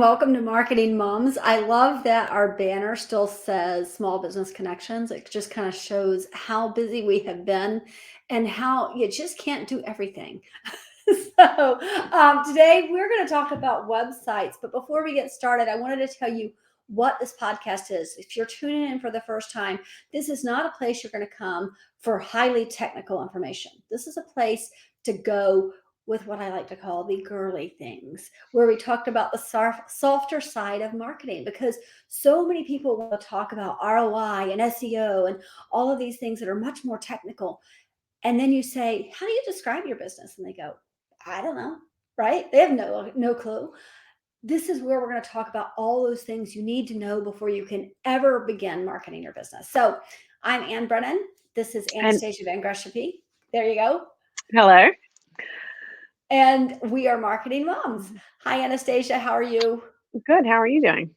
welcome to Marketing Moms. I love that our banner still says Small Business Connections. It just kind of shows how busy we have been and how you just can't do everything. Today we're going to talk about websites. But before we get started, I wanted to tell you what this podcast is. If you're tuning in for the first time, this is not a place you're going to come for highly technical information. This is a place to go with what I like to call the girly things, where we talked about the softer side of marketing, because so many people want to talk about ROI and SEO and all of these things that are much more technical. And then you say, how do you describe your business? And they go, I don't know, right? They have no clue. This is where we're going to talk about all those things you need to know before you can ever begin marketing your business. So I'm Ann Brennan. This is Anastassia Van Greshapy. There you go. Hello. And we are Marketing Moms. Hi, Anastassia. How are you? Good. How are you doing?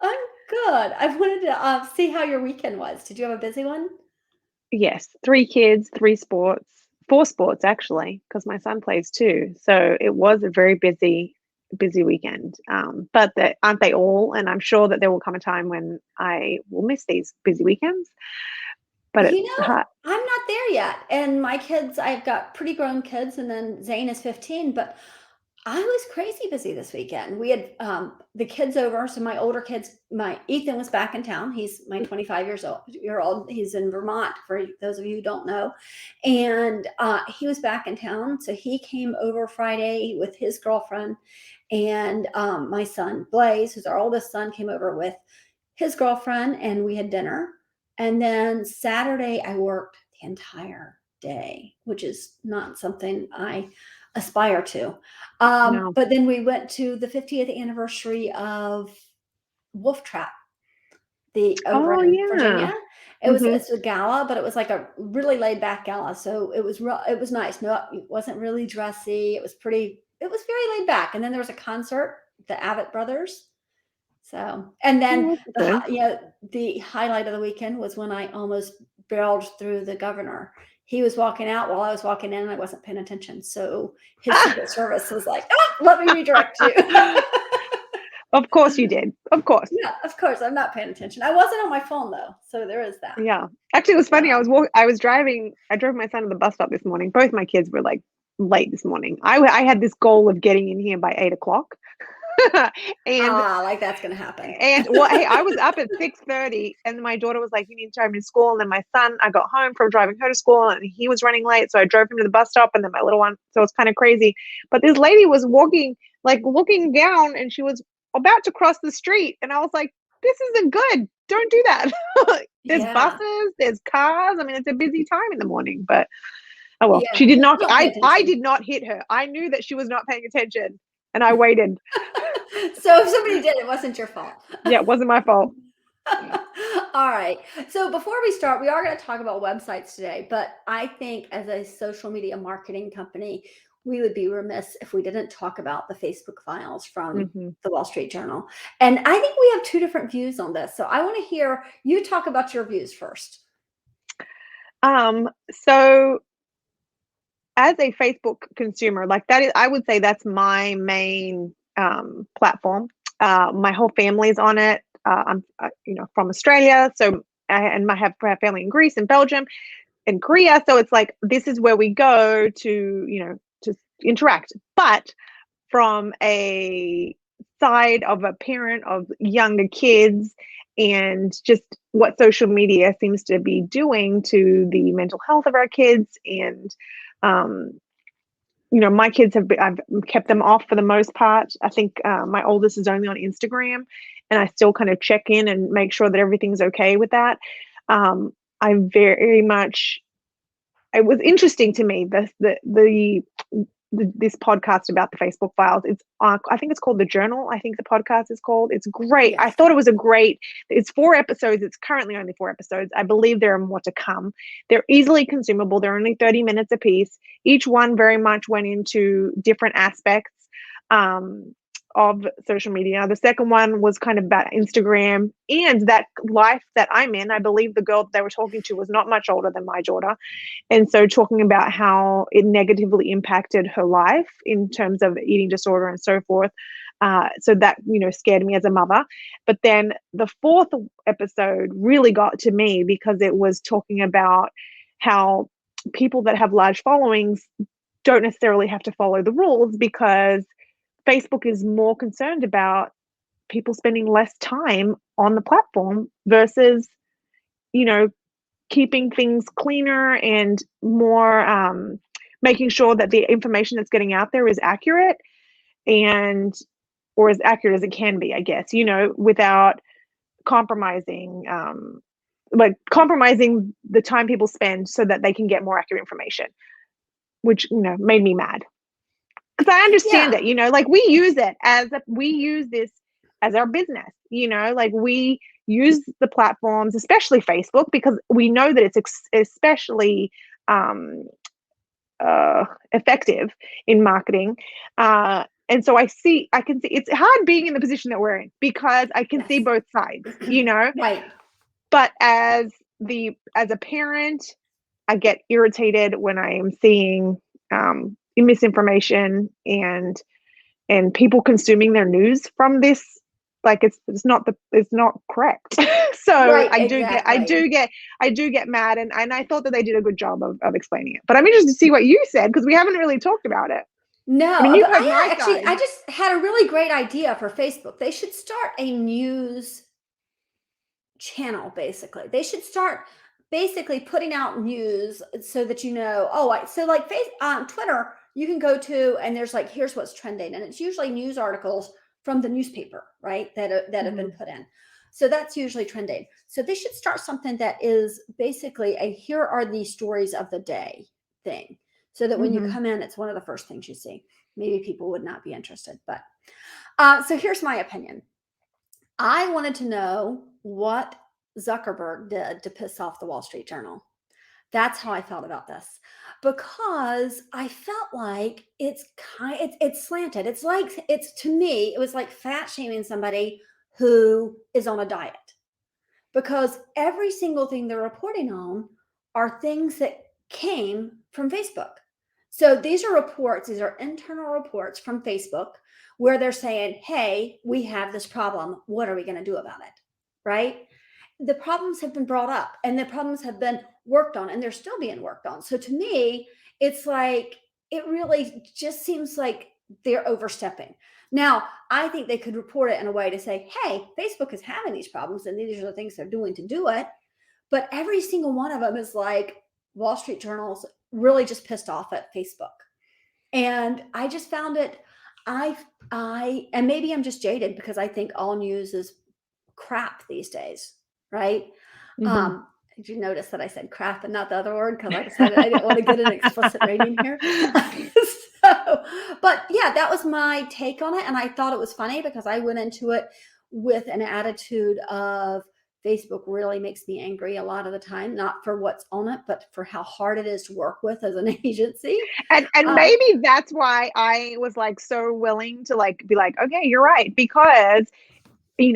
I'm good. I wanted to see how your weekend was. Did you have a busy one? Yes. 3 kids, 3 sports, 4 sports actually, because my son plays too. So it was a very busy weekend. But aren't they all? And I'm sure that there will come a time when I will miss these busy weekends. But You know, I'm not there yet. And my kids, I've got pretty grown kids, and then Zane is 15, but I was crazy busy this weekend. We had the kids over. So my older kids, my Ethan was back in town. He's my 25-year-old. He's in Vermont, for those of you who don't know. And he was back in town. So he came over Friday with his girlfriend. And my son, Blaze, who's our oldest son, came over with his girlfriend, and we had dinner. And then Saturday, I worked the entire day, which is not something I aspire to. no. But then we went to the 50th anniversary of Wolf Trap, over in Virginia. It's a gala, but it was like a really laid back gala. So it was nice. No, it wasn't really dressy. It was very laid back. And then there was a concert, the Avett Brothers. So, and then the highlight of the weekend was when I almost barreled through the governor. He was walking out while I was walking in, and I wasn't paying attention. So his Secret Service was like, let me redirect you. Of course you did. Of course. Yeah, of course. I'm not paying attention. I wasn't on my phone though. So there is that. Yeah. Actually, it was funny. I drove my son to the bus stop this morning. Both my kids were like late this morning. I had this goal of getting in here by 8:00. And like that's gonna happen. And well, hey, I was up at 6:30, and my daughter was like, "You need to drive me to school." And then my son, I got home from driving her to school, and he was running late, so I drove him to the bus stop. And then my little one, so it's kind of crazy. But this lady was walking, like looking down, and she was about to cross the street, and I was like, "This isn't good. Don't do that." There's buses, there's cars. I mean, it's a busy time in the morning. But oh well, she did not. I did not hit her. I knew that she was not paying attention. And I waited. So if somebody did, it wasn't your fault. Yeah, it wasn't my fault. All right. So before we start, we are going to talk about websites today. But I think as a social media marketing company, we would be remiss if we didn't talk about the Facebook files from the Wall Street Journal. And I think we have 2 different views on this. So I want to hear you talk about your views first. So as a Facebook consumer, like that is, I would say that's my main platform. My whole family's on it. I'm, from Australia, so and I have family in Greece and Belgium and Korea. So it's like this is where we go to interact. But from a side of a parent of younger kids and just what social media seems to be doing to the mental health of our kids and my kids I've kept them off for the most part. I think my oldest is only on Instagram, and I still kind of check in and make sure that everything's okay with that. I very much, it was interesting to me, this podcast about the Facebook files. It's I think it's called The Journal. I think the podcast is called. It's great. Yes. I thought it was it's 4 episodes. It's currently only 4 episodes. I believe there are more to come. They're easily consumable. They're only 30 minutes a piece. Each one very much went into different aspects of social media. The second one was kind of about Instagram and that life that I'm in. I believe the girl that they were talking to was not much older than my daughter. And so talking about how it negatively impacted her life in terms of eating disorder and so forth. So that, scared me as a mother. But then the fourth episode really got to me because it was talking about how people that have large followings don't necessarily have to follow the rules, because Facebook is more concerned about people spending less time on the platform versus, keeping things cleaner and more, making sure that the information that's getting out there is accurate, or as accurate as it can be, I guess, without compromising, compromising the time people spend so that they can get more accurate information, which, made me mad. Because I understand Yeah. it, like we use this as our business, like we use the platforms, especially Facebook, because we know that it's especially effective in marketing. And so I can see it's hard being in the position that we're in because I can see Yes. both sides, Right. but as a parent, I get irritated when I am seeing misinformation and people consuming their news from this, like it's not correct. So Right. I Exactly. do get mad, and I thought that they did a good job of explaining it. But I'm interested to see what you said, because we haven't really talked about it. I mean, No, you've but heard my I side. just had a really great idea for Facebook. They should start a news channel, basically. They should start basically putting out news so that so like Twitter, you can go to and there's like, here's what's trending, and it's usually news articles from the newspaper, right? That have been Mhm. put in. So that's usually trending. So they should start something that is basically a here are the stories of the day thing. So that when you Mhm. come in, it's one of the first things you see. Maybe people would not be interested, but so here's my opinion. I wanted to know what Zuckerberg did to piss off the Wall Street Journal. That's how I felt about this, because I felt like it's slanted. It's like, it's, to me, it was like fat shaming somebody who is on a diet, because every single thing they're reporting on are things that came from Facebook. So these are reports, these are internal reports from Facebook where they're saying, hey, we have this problem. What are we going to do about it? Right? The problems have been brought up and the problems have been worked on, and they're still being worked on. So to me, it's like, it really just seems like they're overstepping. Now, I think they could report it in a way to say, hey, Facebook is having these problems and these are the things they're doing to do it. But every single one of them is like, Wall Street Journal's really just pissed off at Facebook. And I just found it, and maybe I'm just jaded because I think all news is crap these days, right? Mhm. Did you notice that I said crap and not the other word? Because I decided I didn't want to get an explicit rating here. So, but yeah, that was my take on it. And I thought it was funny because I went into it with an attitude of, Facebook really makes me angry a lot of the time, not for what's on it, but for how hard it is to work with as an agency. And Uh, maybe that's why I was like so willing to like be like, okay, you're right, because I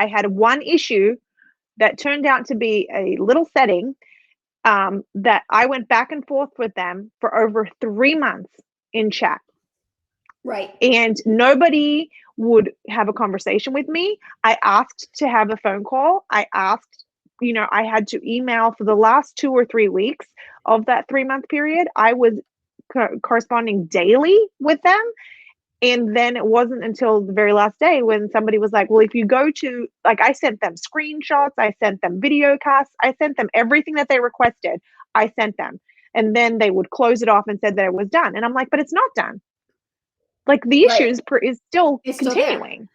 had one issue that turned out to be a little setting, that I went back and forth with them for over 3 months in chat, right, and nobody would have a conversation with me. I asked to have a phone call. I had to email for the last 2 or 3 weeks of that 3 month period. I was corresponding daily with them. And then it wasn't until the very last day when somebody was like, well, if you go to, like, I sent them screenshots, I sent them video casts, I sent them everything that they requested. I sent them. And then they would close it off and said that it was done. And I'm like, but it's not done. Like, the issue right. is still It's still there. continuing.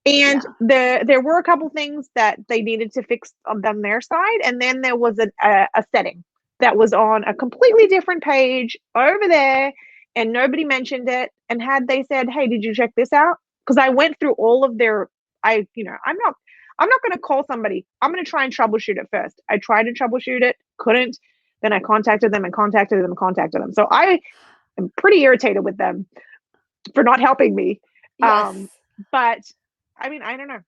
And Yeah, there were a couple things that they needed to fix on their side. And then there was a setting that was on a completely different page over there, and nobody mentioned it. And had they said, hey, did you check this out? Because I went through all of their, I'm not going to call somebody. I'm going to try and troubleshoot it first. I tried to troubleshoot it, couldn't. Then I contacted them and contacted them and contacted them. So I am pretty irritated with them. for not helping me. Yes. But I mean, I don't know.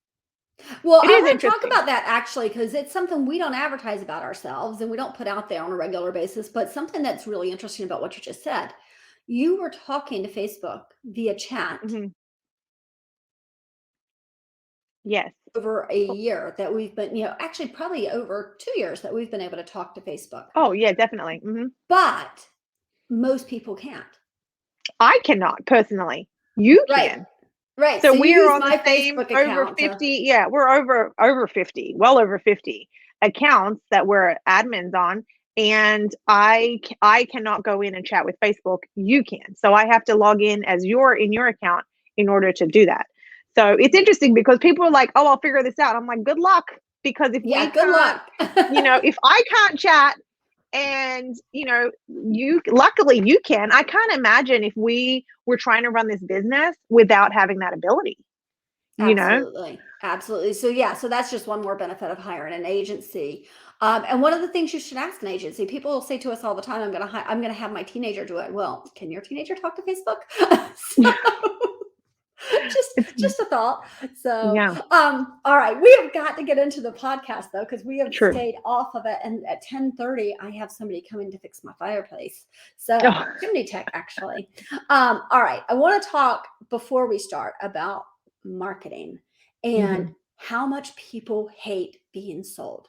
Well, It I is want to talk interesting. about that actually because it's something we don't advertise about ourselves and we don't put out there on a regular basis, but something that's really interesting about what you just said. You were talking to Facebook via chat Hmm. Yes. over a year that we've been, actually probably over 2 years that we've been able to talk to Facebook, Oh, yeah, definitely. but most people can't. I cannot personally. You Right. can. Right. So So you we're use on the my same Facebook over account to, 50. Yeah, we're over 50, well over 50 accounts that we're admins on. And I cannot go in and chat with Facebook. You can. So I have to log in as in your account in order to do that. So it's interesting because people are like, "Oh, I'll figure this out." I'm like, "Good luck." Because if we yeah, good can't, luck. if I can't chat and you luckily you can, I can't imagine if we were trying to run this business without having that ability, you know Absolutely. Absolutely. So yeah, so that's just one more benefit of hiring an agency. And one of the things you should ask an agency, people will say to us all the time, I'm gonna have my teenager do it. Well, can your teenager talk to Facebook? So just it's just a thought. So yeah, all right, we have got to get into the podcast though, because we have true. stayed off of it. And at 10:30, I have somebody coming to fix my fireplace. So Oh, chimney tech actually. all right, I want to talk before we start about marketing and mhm, how much people hate being sold,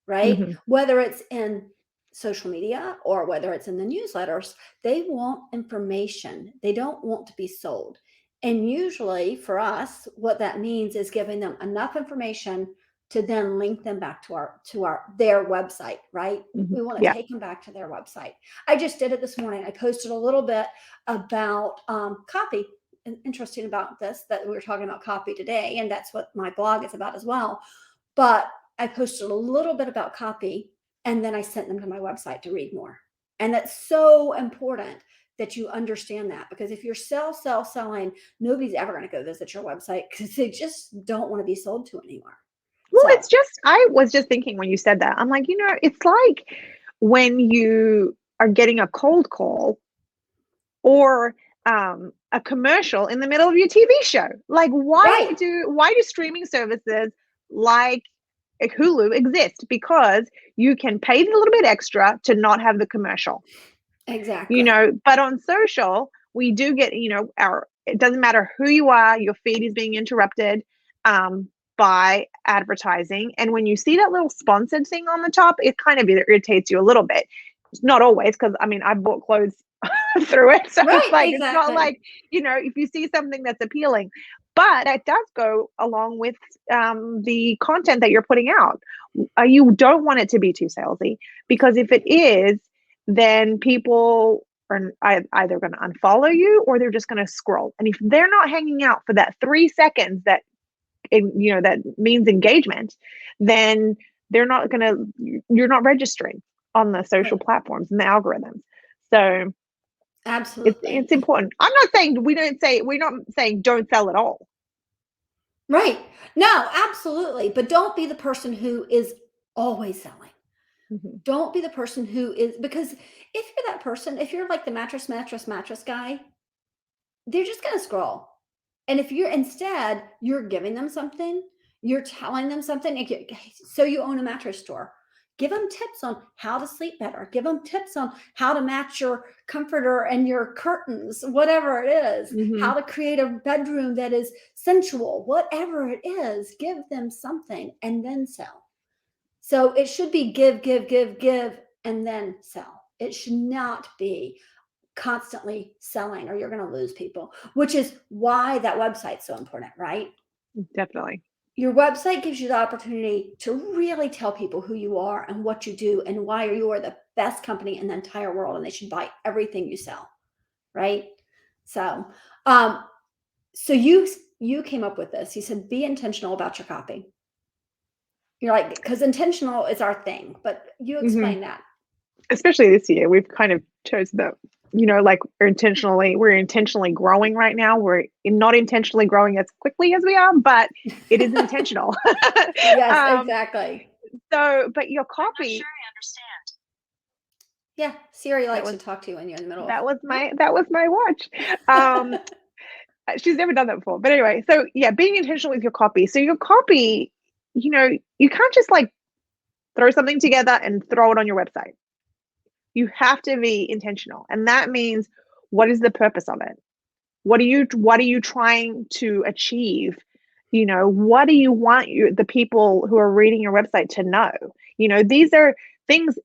right? mhm, Whether it's in social media or whether it's in the newsletters, they want information. They don't want to be sold. And usually for us, what that means is giving them enough information to then link them back to their website, right? mhm. We want to Yeah. take them back to their website. I just did it this morning. I posted a little bit about copy. And interesting about this that we were talking about copy today, and that's what my blog is about as well. But I posted a little bit about copy and then I sent them to my website to read more. And that's so important that you understand that because if you're selling, nobody's ever going to go visit your website because they just don't want to be sold to anymore. Well, So, it's just I was just thinking when you said that, I'm like, it's like when you are getting a cold call or a commercial in the middle of your TV show. Like, right, why do streaming services like Hulu exist? Because you can pay a little bit extra to not have the commercial. exactly. But on social, we do get, it doesn't matter who you are, your feed is being interrupted by advertising. And when you see that little sponsored thing on the top, it kind of irritates you a little bit. Not always, because I mean, I bought clothes through it. So it's Right, like, it's not exactly. like, if you see something that's appealing, but that does go along with the content that you're putting out. You don't want it to be too salesy because if it is, then people are either going to unfollow you or they're just going to scroll. And if they're not hanging out for that 3 seconds that means engagement, then you're not registering on the social Right. platforms and the algorithms. So Absolutely. it's important. We're not saying don't sell at all. Right. No, absolutely. But don't be the person who is always selling. Mhm. Don't be the person who is because if you're that person, if you're like the mattress guy, they're just going to scroll. And if you're giving them something, you're telling them something. So you own a mattress store. Give them tips on how to sleep better. Give them tips on how to match your comforter and your curtains, whatever it is, how Mhm. to create a bedroom that is sensual, whatever it is, give them something and then sell. So it should be give, and then sell. It should not be constantly selling or you're going to lose people, which is why that website's so important, right? Definitely. Your website gives you the opportunity to really tell people who you are and what you do and why you are the best company in the entire world and they should buy everything you sell, right? So, um, so you came up with this. You said be intentional about your copy. You're like, because intentional is our thing, but you Mhm. explain that. Especially this year, we've kind of chosen that, like we're intentionally growing right now. We're not intentionally growing as quickly as we are, but it is intentional. Yes, um, exactly. but your copy, Yeah, Siri that likes was to talk to you when you're in the middle of that was huh? my that was my watch. Um, She's never done that before. But anyway, so yeah, being intentional with your copy. So your copy, you can't just like throw something together and throw it on your website. You have to be intentional. And that means, what is the purpose of it? What are you trying to achieve? What do you want the people who are reading your website to know? These are things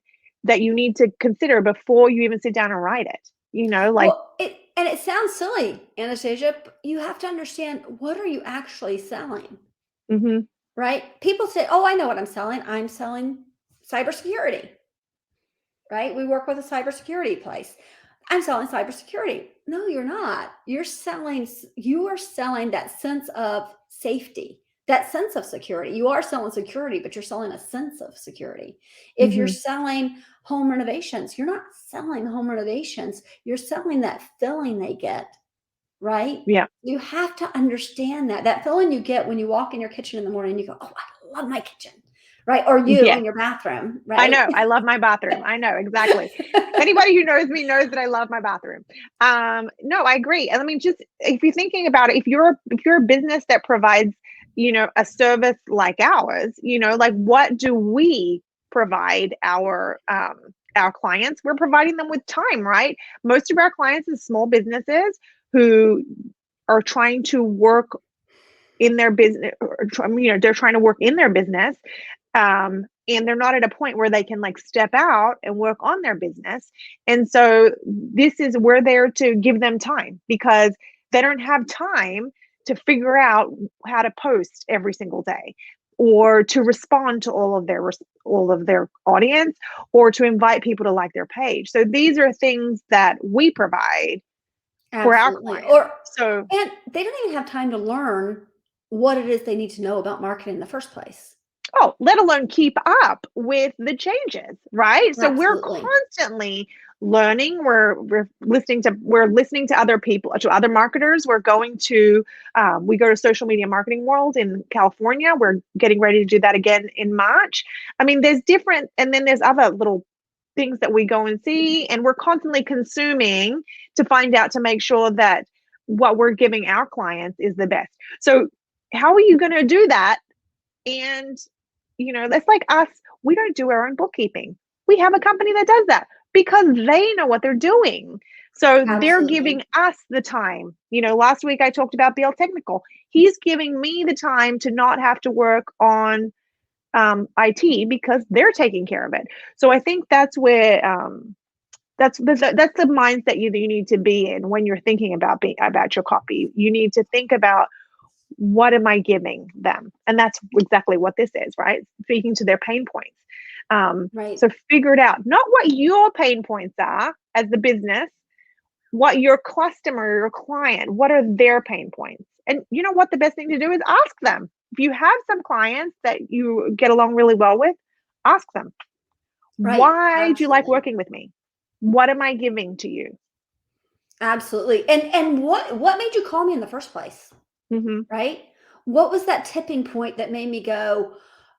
that you need to consider before you even sit down and write it. Like, Well, it sounds silly, Anastasia, but you have to understand, what are you actually selling, mhm, right? People say, "Oh, I know what I'm selling. I'm selling cybersecurity." Right? We work with a cybersecurity place. I'm selling cybersecurity. No, you're not. You are selling that sense of safety, that sense of security. You are selling security, but you're selling a sense of security. If you're mhm, selling home renovations, you're not selling home renovations. You're selling that feeling they get, right? yeah, You have to understand that feeling you get when you walk in your kitchen in the morning and you go, "Oh, I love my kitchen." Right? Or you yeah. in your bathroom, I right? know. I love my bathroom. I know exactly. Anybody who knows me knows that I love my bathroom. No, I agree. And I mean, just if you're thinking about it, if you're a business that provides, a service like ours, like, what do we provide our clients? We're providing them with time, right? Most of our clients are small businesses who are trying to work in their business, they're trying to work in their business, and they're not at a point where they can like step out and work on their business. And so we're there to give them time, because they don't have time to figure out how to post every single day, or to respond to all of their audience, or to invite people to like their page. So these are things that we provide for our Absolutely. clients. So, And they don't even have time to learn what it is they need to know about marketing in the first place. oh, let alone keep up with the changes, right? So we're Absolutely. constantly learning. We're listening to other people, to other marketers. We go to Social Media Marketing World in California. We're getting ready to do that again in March. I mean, and then there's other little things that we go and see, and we're constantly consuming to find out, to make sure that what we're giving our clients is the best. So how are you going to do that? And that's like us. We don't do our own bookkeeping. We have a company that does that, because they know what they're doing. So they're Absolutely. giving us the time. Last week I talked about BL Technical. He's giving me the time to not have to work on IT, because they're taking care of it. So I think that's where that's the mindset you need to be in when you're thinking about your copy. You need to think about, what am I giving them? And that's exactly what this is, right? Speaking to their pain points. Right. So figure it out, not what your pain points are as the business, what your customer, your client, what are their pain points? And you know what? The best thing to do is ask them. If you have some clients that you get along really well with, ask them, Right. why do you like Absolutely. working with me? What am I giving to you? Absolutely. And what made you call me in the first place? Hmm. Right? What was that tipping point that made me go,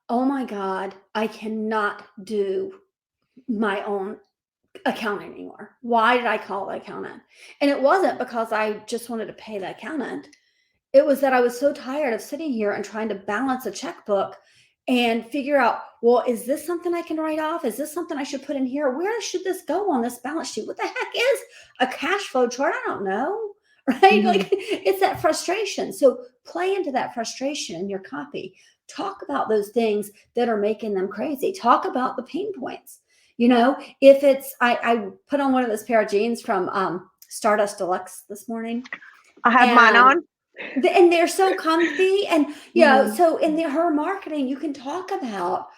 "Oh my God, I cannot do my own accountant anymore. Why did I call the accountant?" And it wasn't because I just wanted to pay the accountant. It was that I was so tired of sitting here and trying to balance a checkbook and figure out, well, is this something I can write off? Is this something I should put in here? Where should this go on this balance sheet? What the heck is a cash flow chart? I don't know. Right? Hmm. Like, it's that frustration. So play into that frustration in your copy. Talk about those things that are making them crazy. Talk about the pain points. If it's, I put on one of those pair of jeans from Stardust Deluxe this morning, I have mine and on. and they're so comfy. And Hmm. so in her marketing, you can talk about,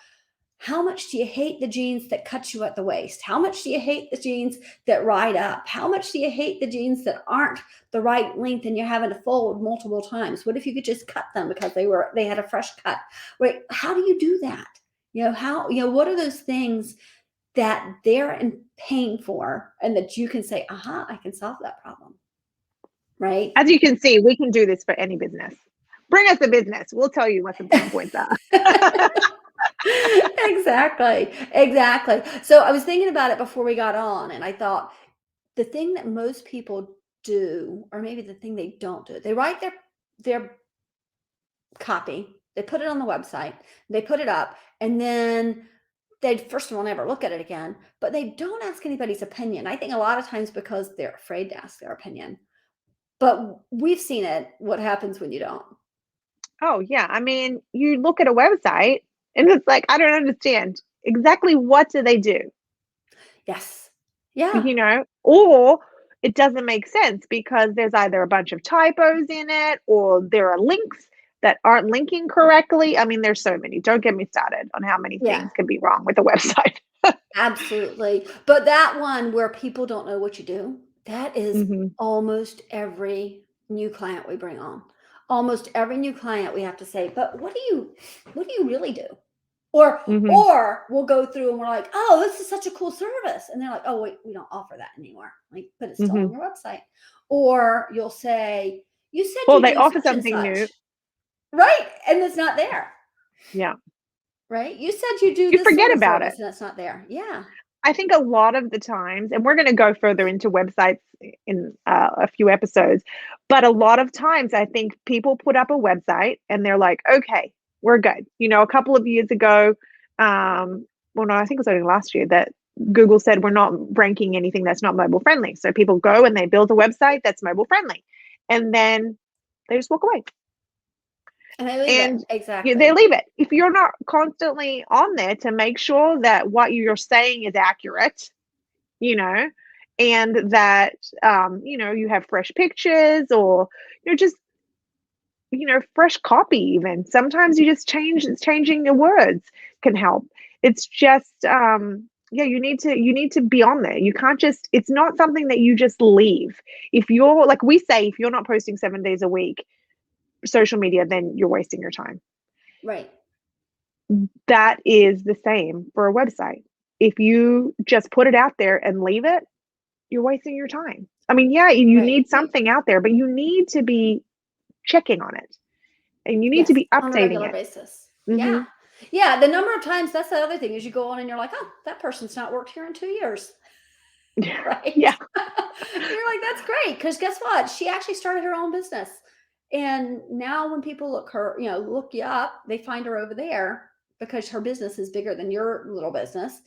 how much do you hate the jeans that cut you at the waist? How much do you hate the jeans that ride up? How much do you hate the jeans that aren't the right length and you're having to fold multiple times? What if you could just cut them because they had a fresh cut? Wait, how do you do that? What are those things that they're in pain for, and that you can say, aha, I can solve that problem, right? As you can see, we can do this for any business. Bring us a business. We'll tell you what the pain points are. Exactly. Exactly. So I was thinking about it before we got on, and I thought, the thing that most people do, or maybe the thing they don't do, they write their copy, they put it on the website, they put it up, and then they first of all never look at it again, but they don't ask anybody's opinion. I think a lot of times because they're afraid to ask their opinion. But we've seen it, what happens when you don't. Oh, yeah. I mean, you look at a website and it's like, I don't understand exactly what do they do, Yes. Yeah. or it doesn't make sense because there's either a bunch of typos in it or there are links that aren't linking correctly. I mean, there's so many. Don't get me started on how many Yeah. things can be wrong with a website. Absolutely. But that one where people don't know what you do, that is Mhm. almost every new client we bring on. Almost every new client we have to say, but what do you really do? Or Mhm. or we'll go through and we're like, oh, this is such a cool service. And they're like, oh, wait, we don't offer that anymore. Like, but it's still on Mhm. your website. Or you'll say, you said Well, you they do offer such and something new. such. Right. And it's not there. Yeah. Right. You said you do You this sort forget of about it. service and it's not there. Yeah. I think a lot of the times, and we're going to go further into websites in a few episodes, but a lot of times I think people put up a website and they're like, okay, we're good. A couple of years ago, well, no, I think it was only last year that Google said we're not ranking anything that's not mobile friendly. So people go and they build a website that's mobile friendly, and then they just walk away. And they leave it. And they Exactly. leave it. If you're not constantly on there to make sure that what you're saying is accurate, you know, and that you have fresh pictures or just fresh copy. Even sometimes you just changing your words can help. It's just yeah, you need to be on there. You can't just, it's not something that you just leave. If you're, like we say, if you're not posting 7 days a week social media, then you're wasting your time. Right. That is the same for a website. If you just put it out there and leave it, you're wasting your time. I mean, yeah, you Right. need something out there, but you need to be checking on it and you need to Yes. be On a updating regular it. basis. Yeah. Mhm. Yeah. The number of times, that's the other thing, is you go on and you're like, oh, that person's not worked here in 2 years. Yeah. Right. Yeah. You're like, that's great. Because guess what? She actually started her own business. And now when people look you up, they find her over there because her business is bigger than your little business.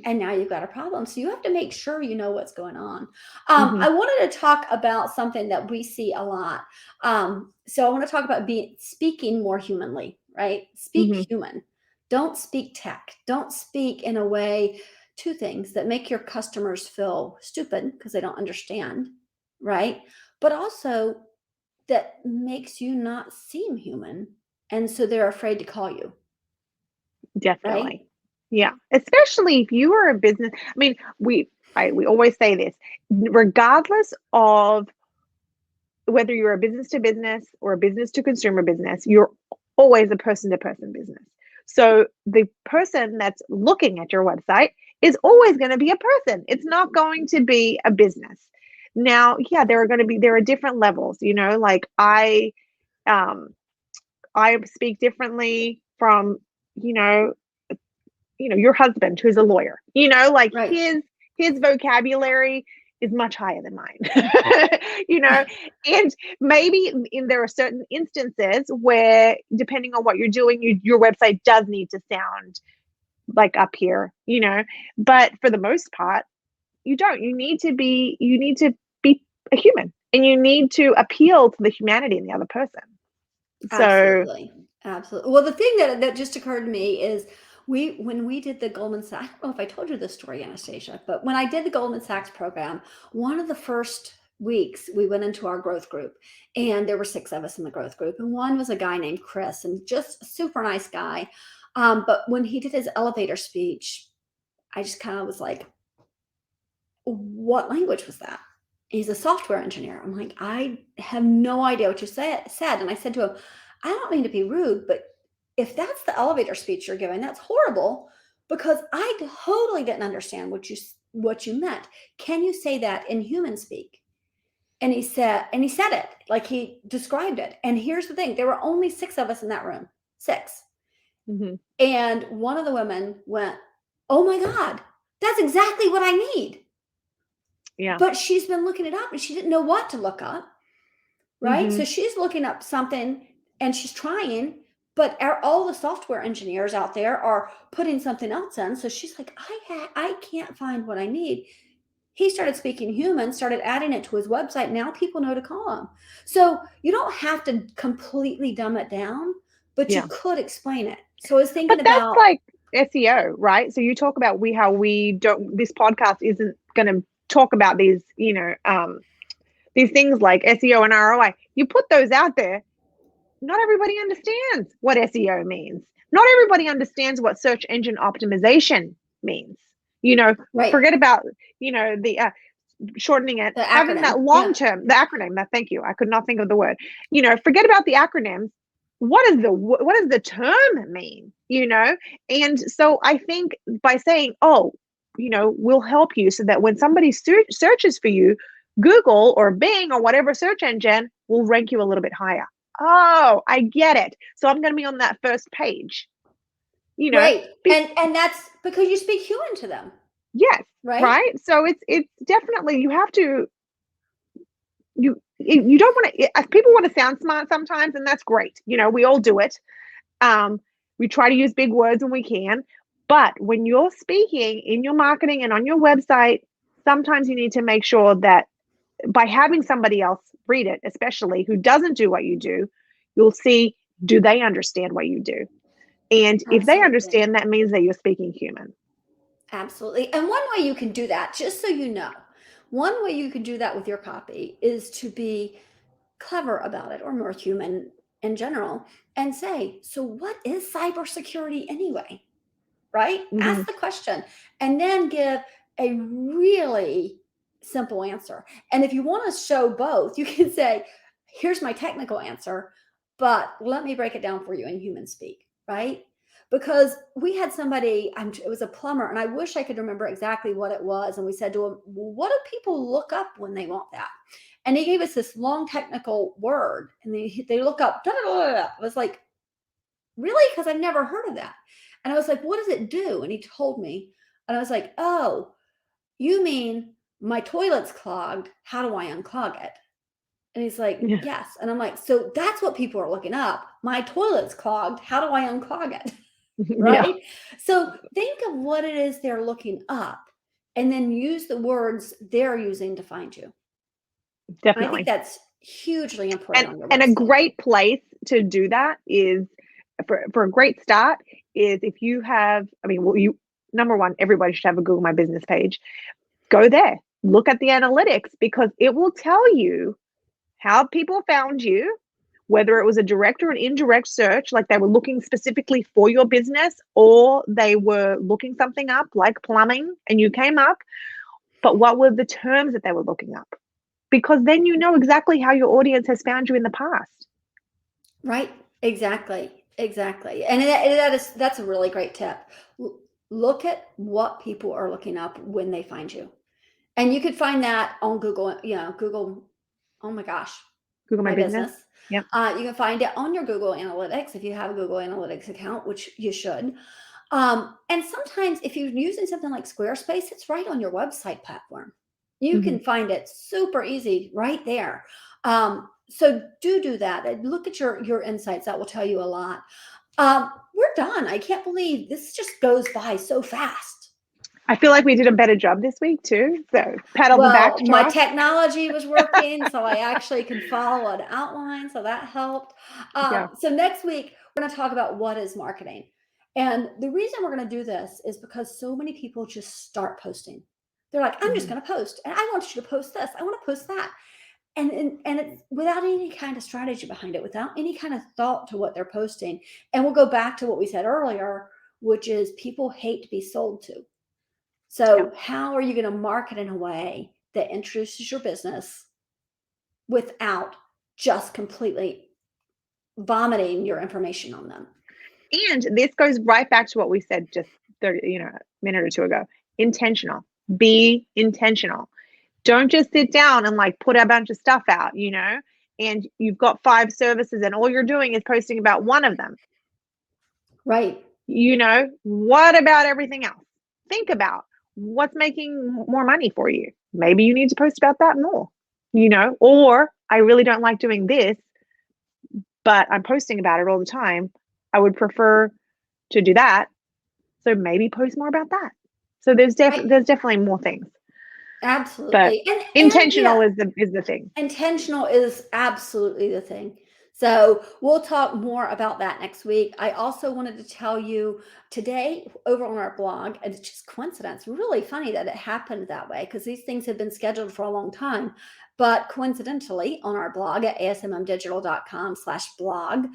And now you've got a problem. So you have to make sure you know what's going on. Mhm. I wanted to talk about something that we see a lot. So I want to talk about speaking more humanly, right? Speak Mhm. human. Don't speak tech. Don't speak in a way, two things that make your customers feel stupid because they don't understand, right? But also that makes you not seem human. And so they're afraid to call you, right? Definitely. Yeah. Especially if you are a business. I mean, we always say this, regardless of whether you're a business to business or a business to consumer business, you're always a person to person business. So the person that's looking at your website is always going to be a person. It's not going to be a business. Now, yeah, there are different levels, like um I speak differently from, you know, your husband who's a lawyer. Like Right. his vocabulary is much higher than mine. you know, and maybe there are certain instances where, depending on what you're doing, your website does need to sound like up here. But for the most part, you don't. You need to be a human, and you need to appeal to the humanity in the other person. So, Absolutely. Absolutely. Well, the thing that just occurred to me is when we did the Goldman Sachs, I don't know if I told you this story, Anastasia, but when I did the Goldman Sachs program, one of the first weeks we went into our growth group, and there were 6 of us in the growth group, and one was a guy named Chris, and just a super nice guy. But when he did his elevator speech, I just kind of was like, what language was that? He's a software engineer. I'm like, I have no idea what you said. And I said to him, I don't mean to be rude, but if that's the elevator speech you're giving, that's horrible because I totally didn't understand what you meant. Can you say that in human speak? And he said it like he described it. And here's the thing, there were only 6 of us in that room. 6. mhm. And one of the women went, oh my God, that's exactly what I need. Yeah. but she's been looking it up and she didn't know what to look up, right? Mm-hmm. So she's looking up something and she's trying, but all the software engineers out there are putting something else in. So she's like, I can't find what I need. He started speaking human, started adding it to his website. Now people know to call him. So you don't have to completely dumb it down, but you Yeah. could explain it. So I was But thinking that's about, like SEO, right? So you talk about how we don't, this podcast isn't going to talk about these, these things like SEO and ROI. You put those out there, not everybody understands what SEO means. Not everybody understands what search engine optimization means. right, Forget about, the shortening it, the having acronym. that long Yeah. term, the acronym, that, thank you. I could not think of the word. Forget about the acronyms. What does the term mean? And so I think by saying, oh, we'll help you so that when somebody searches for you, Google or Bing or whatever search engine will rank you a little bit higher. Oh, I get it. So I'm going to be on that first page. You know, Right. And that's because you speak human to them, yes, right? right. So it's definitely, you have to, you don't want to, people want to sound smart sometimes, and that's great. We all do it. We try to use big words when we can, but when you're speaking in your marketing and on your website, sometimes you need to make sure that by having somebody else read it, especially who doesn't do what you do, you'll see, do they understand what you do? And if they Absolutely. understand, that means that you're speaking human. Absolutely. And one way you can do that, just so you know, one way you can do that with your copy is to be clever about it or more human in general and say, so what is cybersecurity anyway? Right? Hmm. Ask the question and then give a really simple answer. And if you want to show both, you can say, here's my technical answer, but let me break it down for you in human speak, right? Because we had somebody, it was a plumber, and I wish I could remember exactly what it was. And we said to him, well, what do people look up when they want that? And he gave us this long technical word, and they look up. Da, da, da, da. I was like, really? Because I've never heard of that. And I was like, what does it do? And he told me, and I was like, oh, you mean my toilet's clogged? How do I unclog it? And he's like, Yeah. yes. And I'm like, so that's what people are looking up. My toilet's clogged. How do I unclog it? Yeah, Right? So think of what it is they're looking up and then use the words they're using to find you. And I think definitely. that's hugely important And on your and a website. great place to do that is for a great start is if you have, I mean, well, you number one, everybody should have a Google My Business page. Go there, look at the analytics because it will tell you how people found you, whether it was a direct or an indirect search, like they were looking specifically for your business, or they were looking something up like plumbing and you came up, but what were the terms that they were looking up? Because then you know exactly how your audience has found you in the past. Right. Exactly. Exactly. And that's a really great tip. Look at what people are looking up when they find you. And you could find that on Google, Google, oh my gosh, Google My my Business. business. Yep. You can find it on your Google Analytics if you have a Google Analytics account, which you should. And sometimes if you're using something like Squarespace, it's right on your website platform. You Mm-hmm. can find it super easy right there. So do that. And look at your insights. That will tell you a lot. We're done. I can't believe this just goes by so fast. I feel like we did a better job this week too. So pat on the back Well, to my us. technology was working, so I actually could follow an outline, so that helped. Yeah. So next week, we're going to talk about what is marketing. And the reason we're going to do this is because so many people just start posting. They're like, I'm just Mm-hmm. going to post, and I want you to post this. I want to post that. And it's without any kind of strategy behind it, without any kind of thought to what they're posting. And we'll go back to what we said earlier, which is people hate to be sold to. Yep. So, how are you going to market in a way that introduces your business without just completely vomiting your information on them? And this goes right back to what we said just 30, a minute or two ago. Intentional. Be intentional. Don't just sit down and like put a bunch of stuff out, and you've got 5 services and all you're doing is posting about one of them. Right. What about everything else? Think about what's making more money for you. maybe you need to post about that more, or I really don't like doing this, but I'm posting about it all the time. I would prefer to do that. So maybe post more about that. So there's Right. definitely more things, but Absolutely. And intentional yeah, is the thing. intentional is absolutely the thing. So we'll talk more about that next week. I also wanted to tell you today over on our blog, and it's just coincidence, really funny that it happened that way because these things have been scheduled for a long time. But coincidentally, on our blog at asmmdigital.com/blog,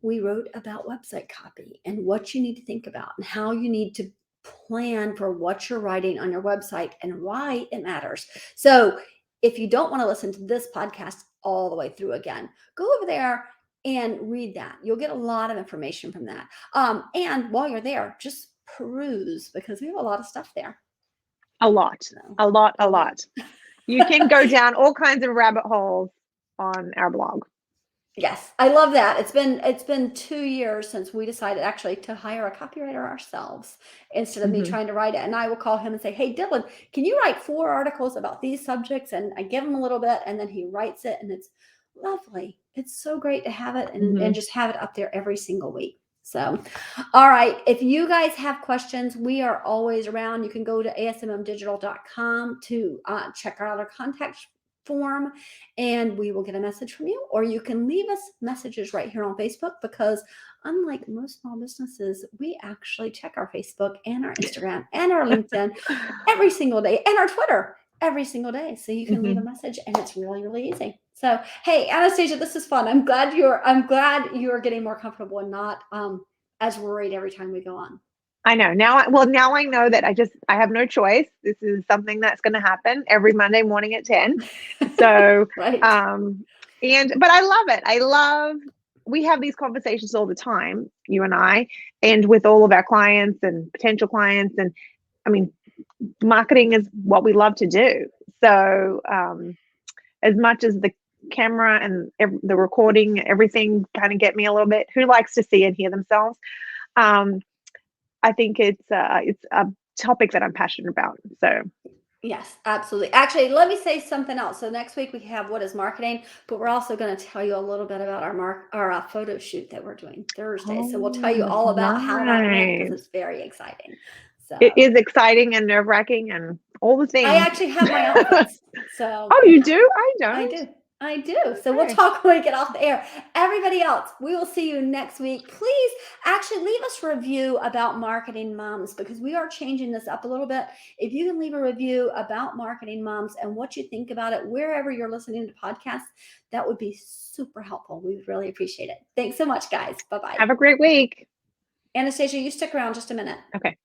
we wrote about website copy and what you need to think about and how you need to plan for what you're writing on your website and why it matters. So, if you don't want to listen to this podcast all the way through again, go over there and read that. You'll get a lot of information from that. And while you're there, just peruse because we have a lot of stuff there. A lot, So, a lot, a a lot. lot. You can go down all kinds of rabbit holes on our blog. Yes, I love that. It's been 2 years since we decided actually to hire a copywriter ourselves instead of me Mhm. trying to write it. And I will call him and say, "Hey, Dylan, can you write 4 articles about these subjects?" And I give him a little bit, and then he writes it, and it's lovely. It's so great to have it and Mhm. just have it up there every single week. So, all right. If you guys have questions, we are always around. You can go to asmmdigital.com to check out our contact form and we will get a message from you, or you can leave us messages right here on Facebook because unlike most small businesses, we actually check our Facebook and our Instagram and our LinkedIn every single day and our Twitter every single day. So you can leave a Mhm. message and it's really, really easy. So hey, Anastasia, this is fun. I'm glad you're getting more comfortable and not as worried every time we go on. I know. Now I know that I have no choice. This is something that's gonna happen every Monday morning at 10. So, Right. um, but I love it. We have these conversations all the time, you and I, and with all of our clients and potential clients. And I mean, marketing is what we love to do. So, as much as the camera and the recording, everything kind of get me a little bit, who likes to see and hear themselves? Um, I think it's a topic that I'm passionate about. So, Yes, absolutely. Actually, let me say something else. So next week we have what is marketing, but we're also going to tell you a little bit about our photo shoot that we're doing Thursday. So we'll tell you oh, all about how that went because nice. it's very exciting. It So is exciting and nerve-wracking and all the I things. actually have my outfits. So Oh, you do? I I don't. do. I do. So we'll Okay. talk when we get off the air. Everybody else, we will see you next week. Please actually leave us a review about marketing moms because we are changing this up a little bit. If you can leave a review about marketing moms and what you think about it, wherever you're listening to podcasts, that would be super helpful. We would really appreciate it. Thanks so much, guys. Bye bye. Have a great week. Anastasia, you stick around just a minute. Okay.